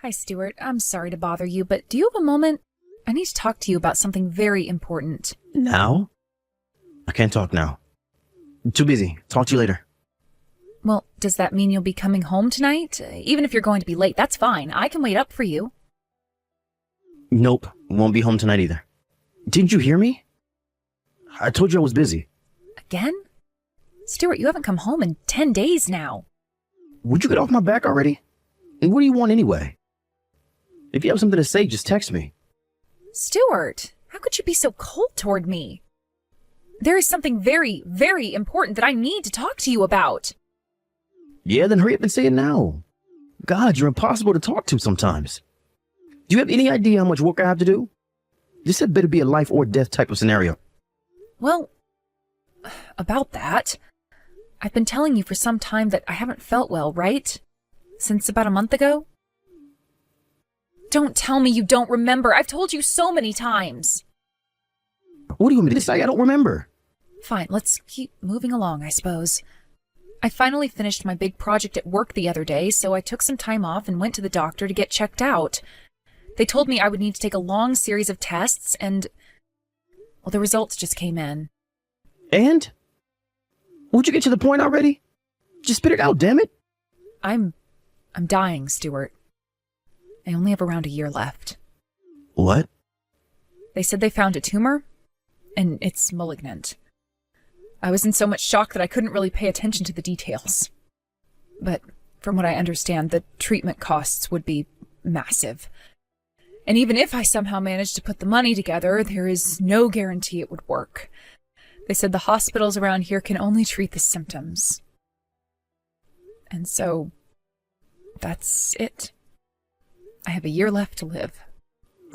Hi, Stuart. I'm sorry to bother you, but do you have a moment? I need to talk to you about something very important. Now? I can't talk now. I'm too busy. Talk to you later. Well, does that mean you'll be coming home tonight? Even if you're going to be late, that's fine. I can wait up for you. Nope. Won't be home tonight either. Didn't you hear me? I told you I was busy. Again? Stuart, you haven't come home in 10 days now. Would you get off my back already? And what do you want anyway? If you have something to say, just text me. Stuart, how could you be so cold toward me? There is something very, very important that I need to talk to you about. Yeah, then hurry up and say it now. God, you're impossible to talk to sometimes. Do you have any idea how much work I have to do? This had better be a life or death type of scenario. Well, about that, I've been telling you for some time that I haven't felt well, right? Since about a month ago? Don't tell me you don't remember. I've told you so many times. What do you want me to say? I don't remember. Fine, let's keep moving along, I suppose. I finally finished my big project at work the other day, so I took some time off and went to the doctor to get checked out. They told me I would need to take a long series of tests, and, well, the results just came in. And? Won't you get to the point already? Just spit it out, damn it. I'm dying, Stuart. I only have around a year left. What? They said they found a tumor, and it's malignant. I was in so much shock that I couldn't really pay attention to the details. But from what I understand, the treatment costs would be massive. And even if I somehow managed to put the money together, there is no guarantee it would work. They said the hospitals around here can only treat the symptoms. And so, that's it. I have a year left to live.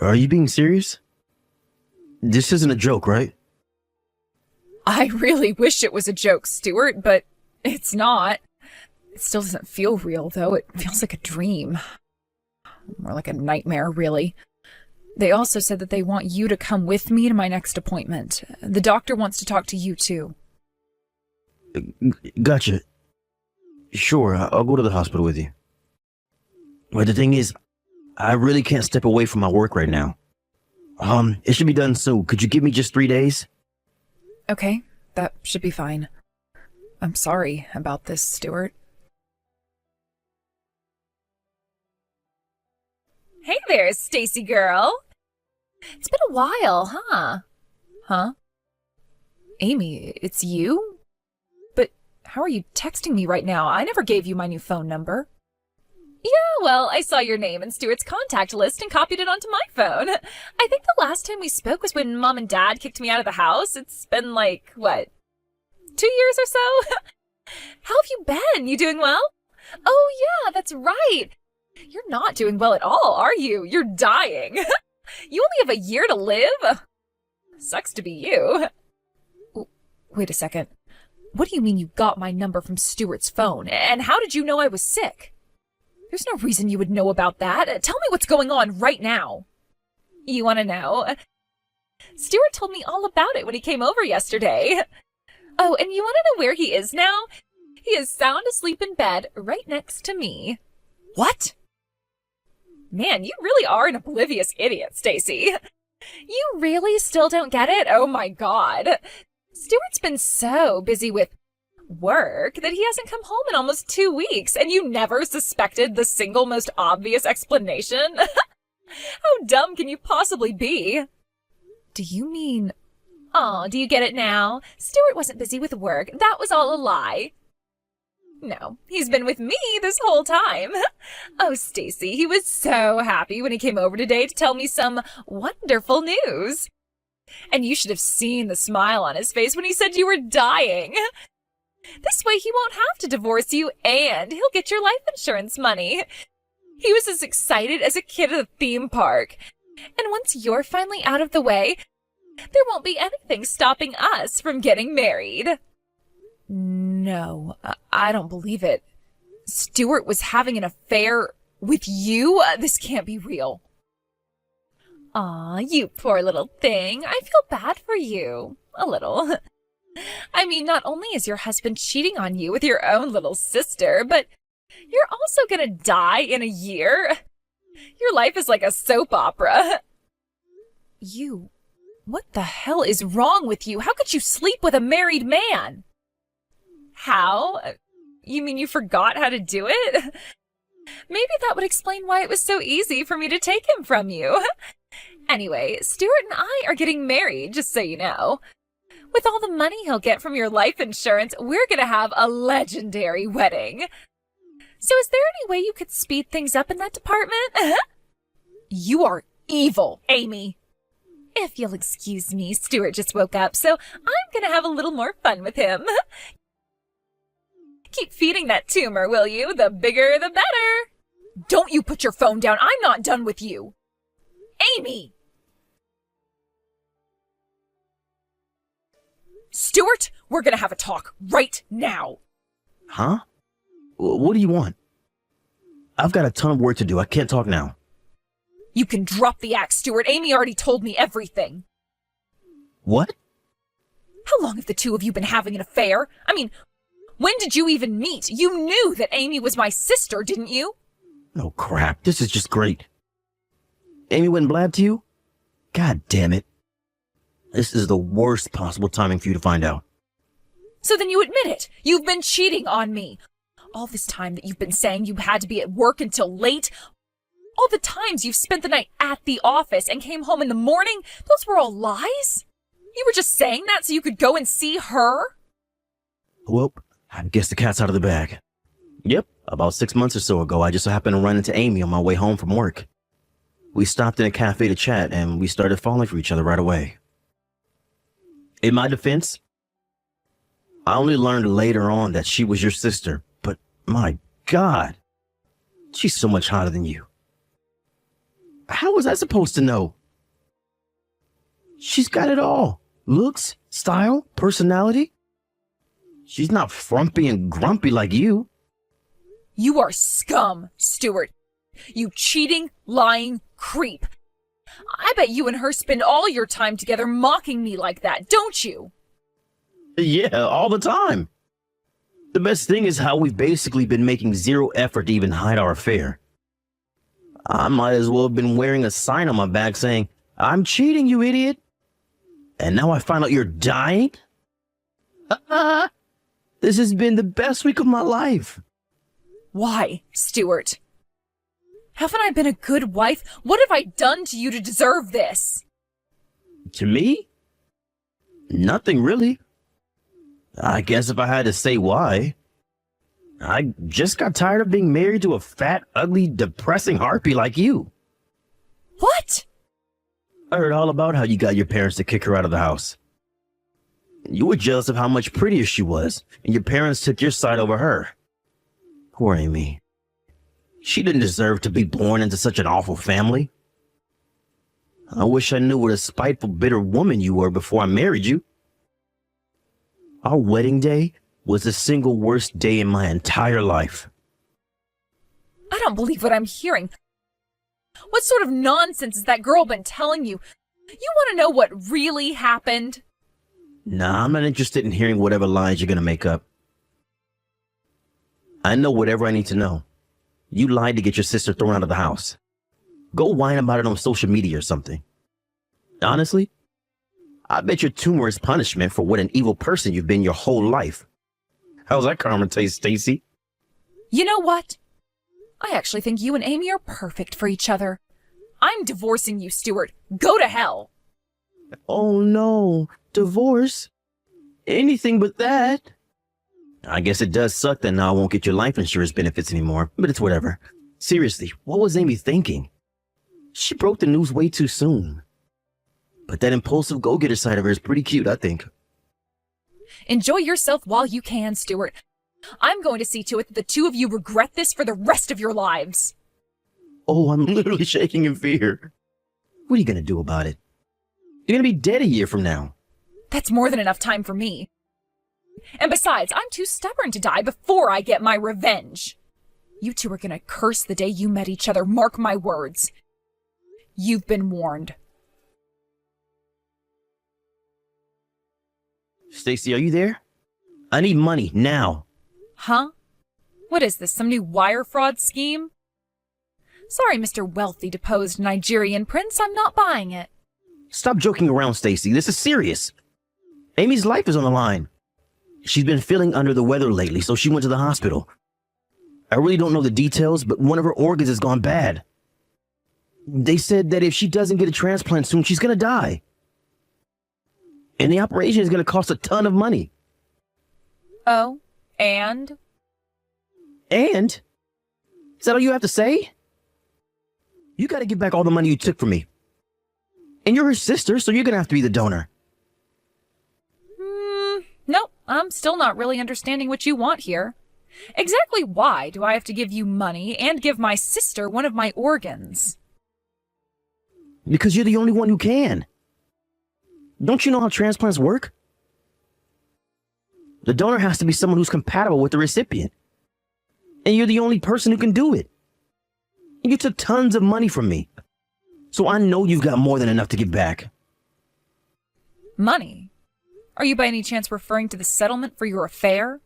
Are you being serious? This isn't a joke, right? I really wish it was a joke, Stuart, but it's not. It still doesn't feel real, though. It feels like a dream. More like a nightmare, really. They also said that they want you to come with me to my next appointment. The doctor wants to talk to you, too. Gotcha. Sure, I'll go to the hospital with you. But the thing is, I really can't step away from my work right now. It should be done soon. Could you give me just 3 days? Okay, that should be fine. I'm sorry about this, Stuart. Hey there, Stacy girl. It's been a while, huh? Huh? Amy, it's you? But how are you texting me right now? I never gave you my new phone number. Yeah, well, I saw your name in Stuart's contact list and copied it onto my phone. I think the last time we spoke was when Mom and Dad kicked me out of the house. It's been like, what, 2 years or so? How have you been? You doing well? Oh, yeah, that's right. You're not doing well at all, are you? You're dying. You only have a year to live? Sucks to be you. Wait a second. What do you mean you got my number from Stuart's phone? And how did you know I was sick? There's no reason you would know about that. Tell me what's going on right now. You want to know? Stuart told me all about it when he came over yesterday. Oh, and you want to know where he is now? He is sound asleep in bed right next to me. What? Man, you really are an oblivious idiot, Stacy. You really still don't get it? Oh my God. Stuart's been so busy with work that he hasn't come home in almost 2 weeks, and you never suspected the single most obvious explanation? How dumb can you possibly be? Do you mean... Oh, do you get it now? Stuart wasn't busy with work. That was all a lie. No, he's been with me this whole time. Oh, Stacy, he was so happy when he came over today to tell me some wonderful news. And you should have seen the smile on his face when he said you were dying. This way he won't have to divorce you, and he'll get your life insurance money. He was as excited as a kid at a theme park. And once you're finally out of the way, there won't be anything stopping us from getting married. No, I don't believe it. Stuart was having an affair with you? This can't be real. Aw, you poor little thing. I feel bad for you. A little. I mean, not only is your husband cheating on you with your own little sister, but you're also gonna die in a year. Your life is like a soap opera. What the hell is wrong with you? How could you sleep with a married man? How? You mean you forgot how to do it? Maybe that would explain why it was so easy for me to take him from you. Anyway, Stuart and I are getting married, just so you know. With all the money he'll get from your life insurance, we're gonna have a legendary wedding. So is there any way you could speed things up in that department? You are evil, Amy. If you'll excuse me, Stuart just woke up, so I'm gonna have a little more fun with him. Keep feeding that tumor, will you? The bigger, the better. Don't you put your phone down. I'm not done with you. Amy! Stuart, we're gonna have a talk right now. Huh? What do you want? I've got a ton of work to do. I can't talk now. You can drop the axe, Stuart. Amy already told me everything. What? How long have the two of you been having an affair? I mean, when did you even meet? You knew that Amy was my sister, didn't you? Oh, crap. This is just great. Amy went and blabbed to you? God damn it. This is the worst possible timing for you to find out. So then you admit it. You've been cheating on me. All this time that you've been saying you had to be at work until late, all the times you've spent the night at the office and came home in the morning, those were all lies? You were just saying that so you could go and see her? Well, I guess the cat's out of the bag. Yep, about 6 months or so ago, I just happened to run into Amy on my way home from work. We stopped in a cafe to chat, and we started falling for each other right away. In my defense, I only learned later on that she was your sister, but my God, she's so much hotter than you. How was I supposed to know? She's got it all. Looks, style, personality. She's not frumpy and grumpy like you. You are scum, Stuart. You cheating, lying creep. I bet you and her spend all your time together mocking me like that, don't you? Yeah, all the time. The best thing is how we've basically been making zero effort to even hide our affair. I might as well have been wearing a sign on my back saying, "I'm cheating, you idiot." And now I find out you're dying? This has been the best week of my life. Why, Stuart? Haven't I been a good wife? What have I done to you to deserve this? To me? Nothing really. I guess if I had to say why, I just got tired of being married to a fat, ugly, depressing harpy like you. What? I heard all about how you got your parents to kick her out of the house. You were jealous of how much prettier she was, and your parents took your side over her. Poor Amy. She didn't deserve to be born into such an awful family. I wish I knew what a spiteful, bitter woman you were before I married you. Our wedding day was the single worst day in my entire life. I don't believe what I'm hearing. What sort of nonsense has that girl been telling you? You want to know what really happened? Nah, I'm not interested in hearing whatever lies you're gonna make up. I know whatever I need to know. You lied to get your sister thrown out of the house. Go whine about it on social media or something. Honestly, I bet your tumor is punishment for what an evil person you've been your whole life. How's that karma taste, Stacy? You know what? I actually think you and Amy are perfect for each other. I'm divorcing you, Stuart. Go to hell. Oh no, divorce? Anything but that. I guess it does suck that now I won't get your life insurance benefits anymore, but it's whatever. Seriously, what was Amy thinking? She broke the news way too soon. But that impulsive go-getter side of her is pretty cute, I think. Enjoy yourself while you can, Stuart. I'm going to see to it that the two of you regret this for the rest of your lives. Oh, I'm literally shaking in fear. What are you going to do about it? You're going to be dead a year from now. That's more than enough time for me. And besides, I'm too stubborn to die before I get my revenge. You two are going to curse the day you met each other, mark my words. You've been warned. Stacy, are you there? I need money, now. Huh? What is this, some new wire fraud scheme? Sorry, Mr. Wealthy deposed Nigerian prince, I'm not buying it. Stop joking around, Stacy. This is serious. Amy's life is on the line. She's been feeling under the weather lately, so she went to the hospital. I really don't know the details, but one of her organs has gone bad. They said that if she doesn't get a transplant soon, she's going to die. And the operation is going to cost a ton of money. Oh, and? And? Is that all you have to say? You got to give back all the money you took from me. And you're her sister, so you're going to have to be the donor. Nope, I'm still not really understanding what you want here. Exactly why do I have to give you money and give my sister one of my organs? Because you're the only one who can. Don't you know how transplants work? The donor has to be someone who's compatible with the recipient. And you're the only person who can do it. You took tons of money from me. So I know you've got more than enough to give back. Money? Are you by any chance referring to the settlement for your affair?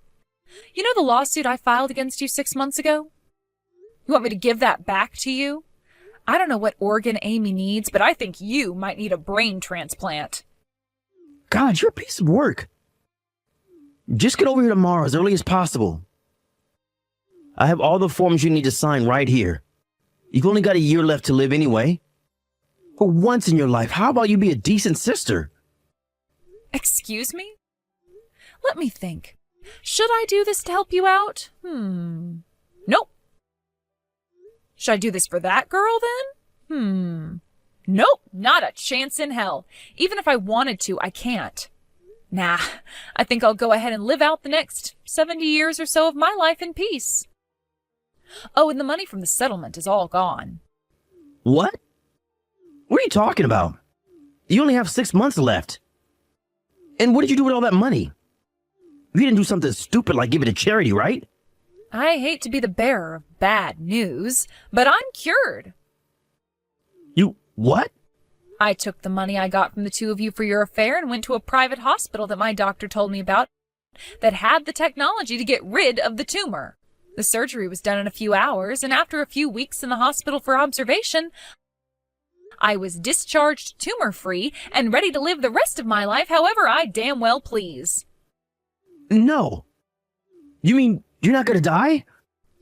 You know the lawsuit I filed against you 6 months ago? You want me to give that back to you? I don't know what organ Amy needs, but I think you might need a brain transplant. God, you're a piece of work. Just get over here tomorrow as early as possible. I have all the forms you need to sign right here. You've only got a year left to live anyway. For once in your life, how about you be a decent sister? Excuse me? Let me think. Should I do this to help you out? Nope. Should I do this for that girl then? Nope, not a chance in hell. Even if I wanted to, I can't. Nah, I think I'll go ahead and live out the next 70 years or so of my life in peace. Oh, and the money from the settlement is all gone. What? What are you talking about? You only have 6 months left. And what did you do with all that money? You didn't do something stupid like give it to charity, right? I hate to be the bearer of bad news, but I'm cured. You what? I took the money I got from the two of you for your affair and went to a private hospital that my doctor told me about that had the technology to get rid of the tumor. The surgery was done in a few hours, and after a few weeks in the hospital for observation, I was discharged tumor-free and ready to live the rest of my life however I damn well please. No. You mean you're not gonna die?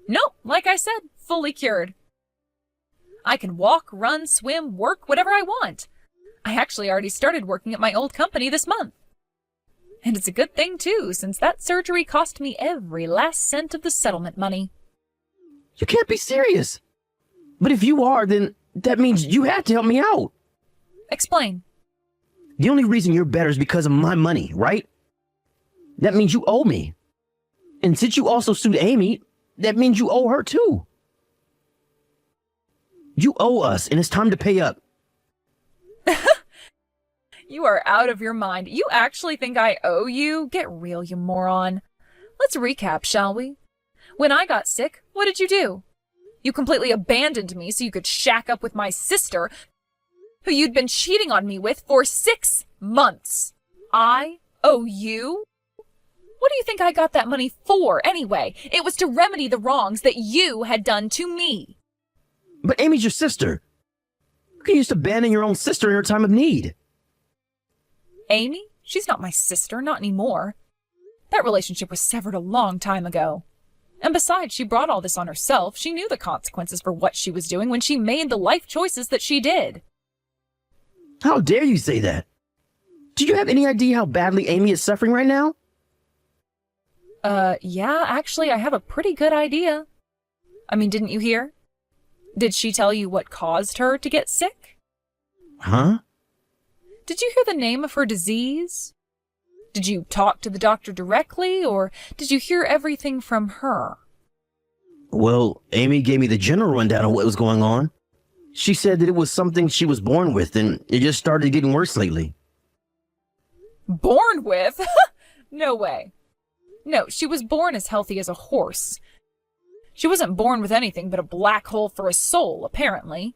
Nope, like I said, fully cured. I can walk, run, swim, work, whatever I want. I actually already started working at my old company this month. And it's a good thing, too, since that surgery cost me every last cent of the settlement money. You can't be serious. But if you are, then that means you had to help me out. Explain. The only reason you're better is because of my money, right? That means you owe me. And since you also sued Amy, that means you owe her too. You owe us, and it's time to pay up. You are out of your mind. You actually think I owe you? Get real, you moron. Let's recap, shall we? When I got sick, what did you do? You completely abandoned me so you could shack up with my sister, who you'd been cheating on me with for 6 months. I owe you? What do you think I got that money for, anyway? It was to remedy the wrongs that you had done to me. But Amy's your sister. You can just abandon your own sister in her time of need. Amy? She's not my sister, not anymore. That relationship was severed a long time ago. And besides, she brought all this on herself. She knew the consequences for what she was doing when she made the life choices that she did. How dare you say that? Do you have any idea how badly Amy is suffering right now? Yeah, actually, I have a pretty good idea. I mean, didn't you hear? Did she tell you what caused her to get sick? Huh? Did you hear the name of her disease? Did you talk to the doctor directly, or did you hear everything from her? Well, Amy gave me the general rundown of what was going on. She said that it was something she was born with, and it just started getting worse lately. Born with? No way. No, she was born as healthy as a horse. She wasn't born with anything but a black hole for a soul, apparently.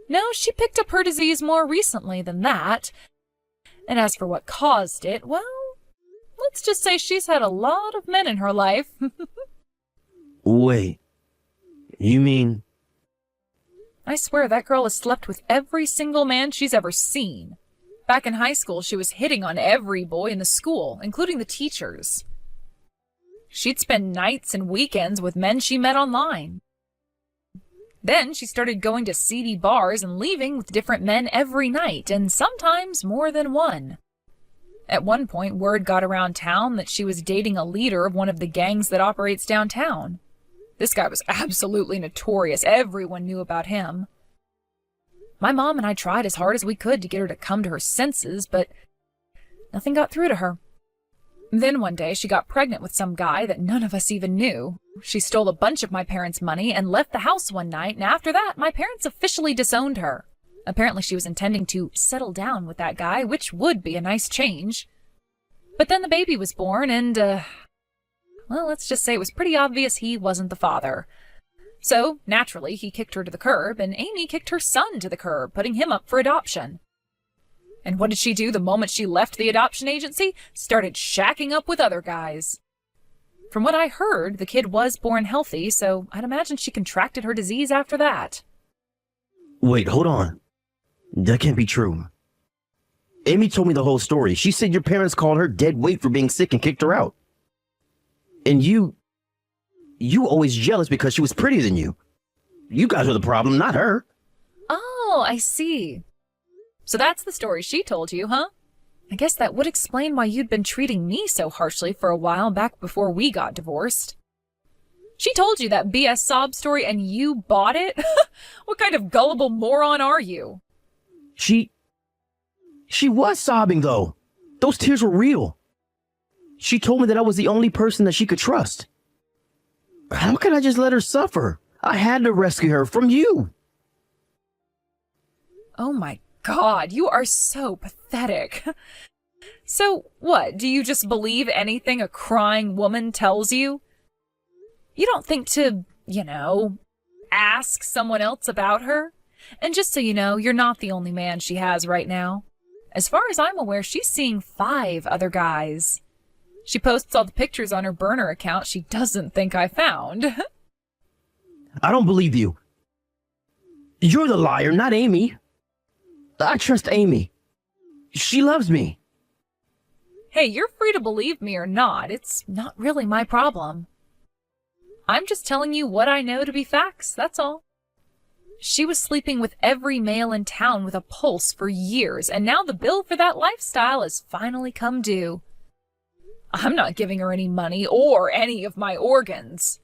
No, she picked up her disease more recently than that. And as for what caused it, well, let's just say she's had a lot of men in her life. Wait, you mean I swear that girl has slept with every single man she's ever seen. Back in high school, she was hitting on every boy in the school, including the teachers. She'd spend nights and weekends with men she met online. Then she started going to seedy bars and leaving with different men every night, and sometimes more than one. At one point, word got around town that she was dating a leader of one of the gangs that operates downtown. This guy was absolutely notorious. Everyone knew about him. My mom and I tried as hard as we could to get her to come to her senses, but nothing got through to her. Then one day she got pregnant with some guy that none of us even knew. She stole a bunch of my parents' money and left the house one night, and after that, my parents officially disowned her. Apparently she was intending to settle down with that guy, which would be a nice change. But then the baby was born, and, well, let's just say it was pretty obvious he wasn't the father. So, naturally, he kicked her to the curb, and Amy kicked her son to the curb, putting him up for adoption. And what did she do the moment she left the adoption agency? Started shacking up with other guys. From what I heard, the kid was born healthy, so I'd imagine she contracted her disease after that. Wait, hold on. That can't be true. Amy told me the whole story. She said your parents called her dead weight for being sick and kicked her out. And you always jealous because she was prettier than you. You guys are the problem, not her. Oh, I see. So that's the story she told you, huh? I guess that would explain why you'd been treating me so harshly for a while back before we got divorced. She told you that BS sob story and you bought it? What kind of gullible moron are you? She was sobbing, though. Those tears were real. She told me that I was the only person that she could trust. How could I just let her suffer? I had to rescue her from you. Oh my God, you are so pathetic. So what, do you just believe anything a crying woman tells you? You don't think to, ask someone else about her? And just so you know, you're not the only man she has right now. As far as I'm aware, she's seeing 5 other guys. She posts all the pictures on her burner account she doesn't think I found. I don't believe you. You're the liar, not Amy. I trust Amy. She loves me. Hey, you're free to believe me or not. It's not really my problem. I'm just telling you what I know to be facts, that's all. She was sleeping with every male in town with a pulse for years, and now the bill for that lifestyle has finally come due. I'm not giving her any money or any of my organs.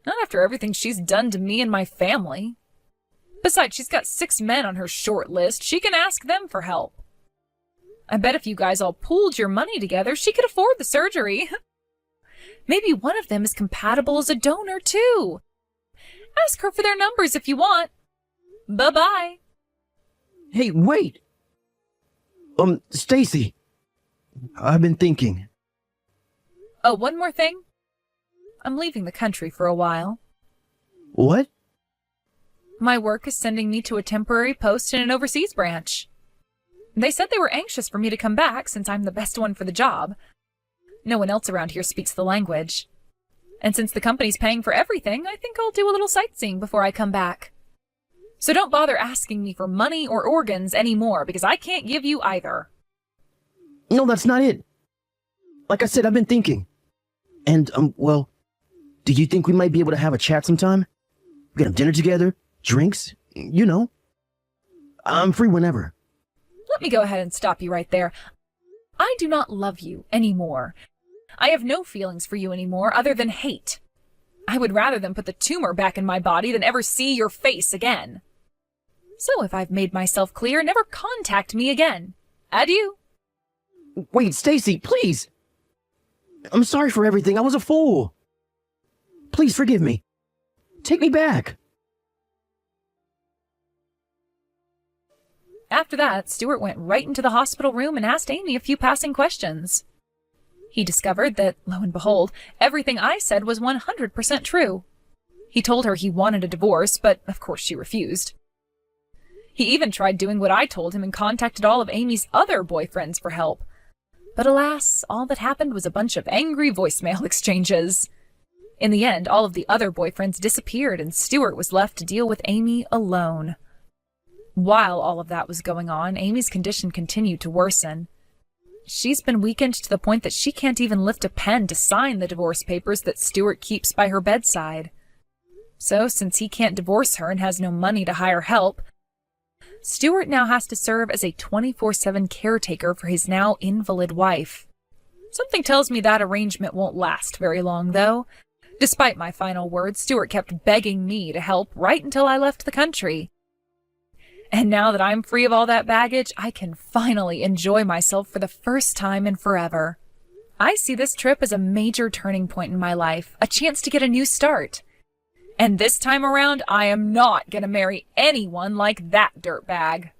Not after everything she's done to me and my family. Besides, she's got 6 men on her short list. She can ask them for help. I bet if you guys all pooled your money together, she could afford the surgery. Maybe one of them is compatible as a donor, too. Ask her for their numbers if you want. Bye-bye. Hey, wait. Stacy. I've been thinking. Oh, one more thing. I'm leaving the country for a while. What? My work is sending me to a temporary post in an overseas branch. They said they were anxious for me to come back since I'm the best one for the job. No one else around here speaks the language. And since the company's paying for everything, I think I'll do a little sightseeing before I come back. So don't bother asking me for money or organs anymore, because I can't give you either. No, that's not it. Like I said, I've been thinking. And, well, do you think we might be able to have a chat sometime? We can have dinner together, drinks, I'm free whenever. Let me go ahead and stop you right there. I do not love you anymore. I have no feelings for you anymore other than hate. I would rather than put the tumor back in my body than ever see your face again. So if I've made myself clear, never contact me again. Adieu. Wait, Stacy, please. I'm sorry for everything. I was a fool. Please forgive me. Take me back. After that, Stuart went right into the hospital room and asked Amy a few passing questions. He discovered that, lo and behold, everything I said was 100% true. He told her he wanted a divorce, but of course she refused. He even tried doing what I told him and contacted all of Amy's other boyfriends for help. But alas, all that happened was a bunch of angry voicemail exchanges. In the end, all of the other boyfriends disappeared and Stuart was left to deal with Amy alone. While all of that was going on, Amy's condition continued to worsen. She's been weakened to the point that she can't even lift a pen to sign the divorce papers that Stuart keeps by her bedside. So, since he can't divorce her and has no money to hire help, Stuart now has to serve as a 24/7 caretaker for his now invalid wife. Something tells me that arrangement won't last very long, though. Despite my final words, Stuart kept begging me to help right until I left the country. And now that I'm free of all that baggage, I can finally enjoy myself for the first time in forever. I see this trip as a major turning point in my life, a chance to get a new start. And this time around, I am not going to marry anyone like that dirtbag.